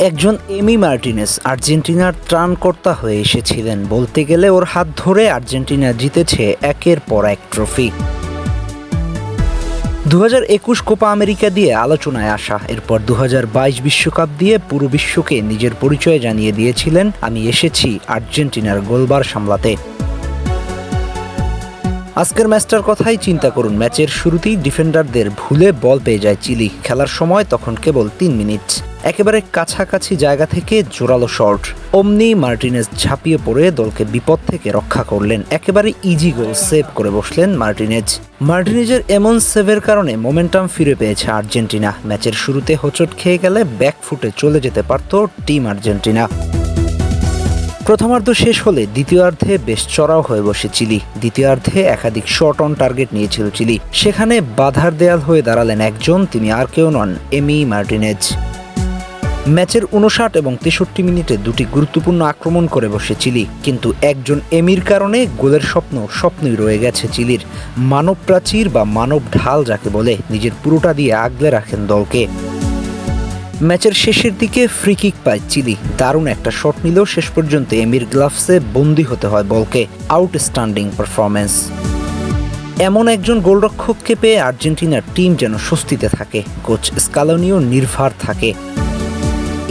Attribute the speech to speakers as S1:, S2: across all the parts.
S1: একজন Emi Martinez আর্জেন্টিনার ত্রাণকর্তা হয়ে এসেছিলেন। বলতে গেলে ওর হাত ধরে আর্জেন্টিনা জিতেছে একের পর এক ট্রফি। 2021 কোপা আমেরিকা দিয়ে আলোচনায় আসা, এরপর 2022 বিশ্বকাপ দিয়ে পুরো বিশ্বকে নিজের পরিচয় জানিয়ে দিয়েছিলেন, আমি এসেছি আর্জেন্টিনার গোলবার সামলাতে। আজকের ম্যাচটার কথাই চিন্তা করুন। ম্যাচের শুরুতেই ডিফেন্ডারদের ভুলে বল পেয়ে যায় চিলি। খেলার সময় তখন কেবল 3 মিনিট। একেবারে কাছাকাছি জায়গা থেকে জোরালো শট, অমনি মার্টিনেজ ঝাঁপিয়ে পড়ে দলকে বিপদ থেকে রক্ষা করলেন। একেবারে ইজি গোল সেভ করে বসলেন মার্টিনেজের এমন সেভের কারণে মোমেন্টাম ফিরে পেয়েছে আর্জেন্টিনা। ম্যাচের শুরুতে হোঁচট খেয়ে গেলে ব্যাকফুটে চলে যেতে পারত টিম আর্জেন্টিনা। প্রথমার্ধ শেষ হলে দ্বিতীয়ার্ধে বেশ চড়াও হয়ে বসে চিলি। দ্বিতীয়ার্ধে একাধিক শট অন টার্গেট নিয়েছিল চিলি। সেখানে বাধার দেয়াল হয়ে দাঁড়ালেন একজন, তিনি আর কেউ নন, এমি মার্টিনেজ। ম্যাচের 59 এবং 63 মিনিটে দুটি গুরুত্বপূর্ণ আক্রমণ করে বসে চিলি, কিন্তু একজন এমির কারণে গোলের স্বপ্নই রয়ে গেছে চিলির। মানব প্রাচীর বা মানব ঢাল যাকে বলে, নিজের পুরোটা দিয়ে আগলে রাখেন দলকে। ম্যাচের শেষের দিকে ফ্রি কিক পায় চিলি। দারুণ একটা শট নিলেও শেষ পর্যন্ত এমির গ্লাভসে বন্দী হতে হয় বলকে। Outstanding performance. এমন একজন গোলরক্ষককে পেয়ে আর্জেন্টিনার টিম যেন স্বস্তিতে থাকে, কোচ স্কালোনিও নির্ভার থাকে।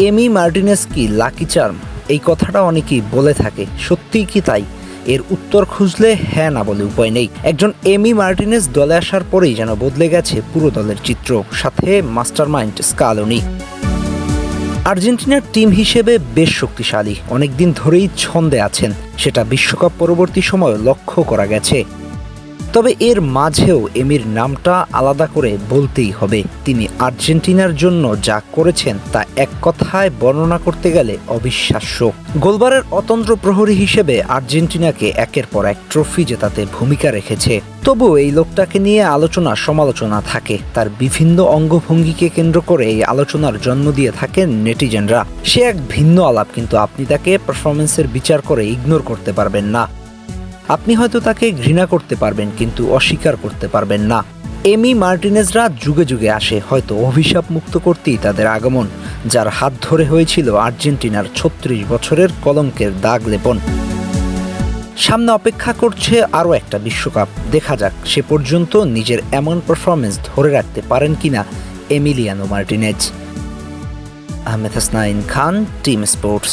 S1: এমি মার্টিনেজ কি লাকি চার্ম? এই কথাটা অনেকেই বলে থাকে, সত্যিই কি তাই? এর উত্তর খুঁজলে হ্যাঁ না বলে উপায় নেই। একজন এমি মার্টিনেজ দলে আসার পরেই যেন বদলে গেছে পুরো দলের চিত্র, সাথে মাস্টারমাইন্ড স্কালোনি। আর্জেন্টিনার টিম হিসেবে বেশ শক্তিশালী, অনেকদিন ধরেই ছন্দে আছেন, সেটা বিশ্বকাপ পরবর্তী সময়ে লক্ষ্য করা গেছে। তবে এর মাঝেও এমির নামটা আলাদা করে বলতেই হবে। তিনি আর্জেন্টিনার জন্য যা করেছেন তা এক কথায় বর্ণনা করতে গেলে অবিশ্বাস্য। গোলবারের অতন্দ্র প্রহরী হিসেবে আর্জেন্টিনাকে একের পর এক ট্রফি জেতাতে ভূমিকা রেখেছে। তবু এই লোকটাকে নিয়ে সমালোচনা থাকে। তার বিভিন্ন অঙ্গভঙ্গিকে কেন্দ্র করে এই আলোচনার জন্ম দিয়ে থাকেন নেটিজেনরা। সে এক ভিন্ন আলাপ, কিন্তু আপনি তাকে পারফরমেন্সের বিচার করে ইগনোর করতে পারবেন না। আপনি হয়তো তাকে ঘৃণা করতে পারবেন, কিন্তু অস্বীকার করতে পারবেন না। এমি মার্টিনেজরা যুগে যুগে আসে, হয়তো অভিশাপ মুক্ত করতেই তাদের আগমন, যার হাত ধরে হয়েছিল আর্জেন্টিনার 36 বছরের কলঙ্কের দাগ লেপন। সামনে অপেক্ষা করছে আরও একটা বিশ্বকাপ। দেখা যাক সে পর্যন্ত নিজের এমন পারফরমেন্স ধরে রাখতে পারেন কিনা এমিলিয়ানো মার্টিনেজ। আহমেদ হাসনাইন খান, টিম স্পোর্টস।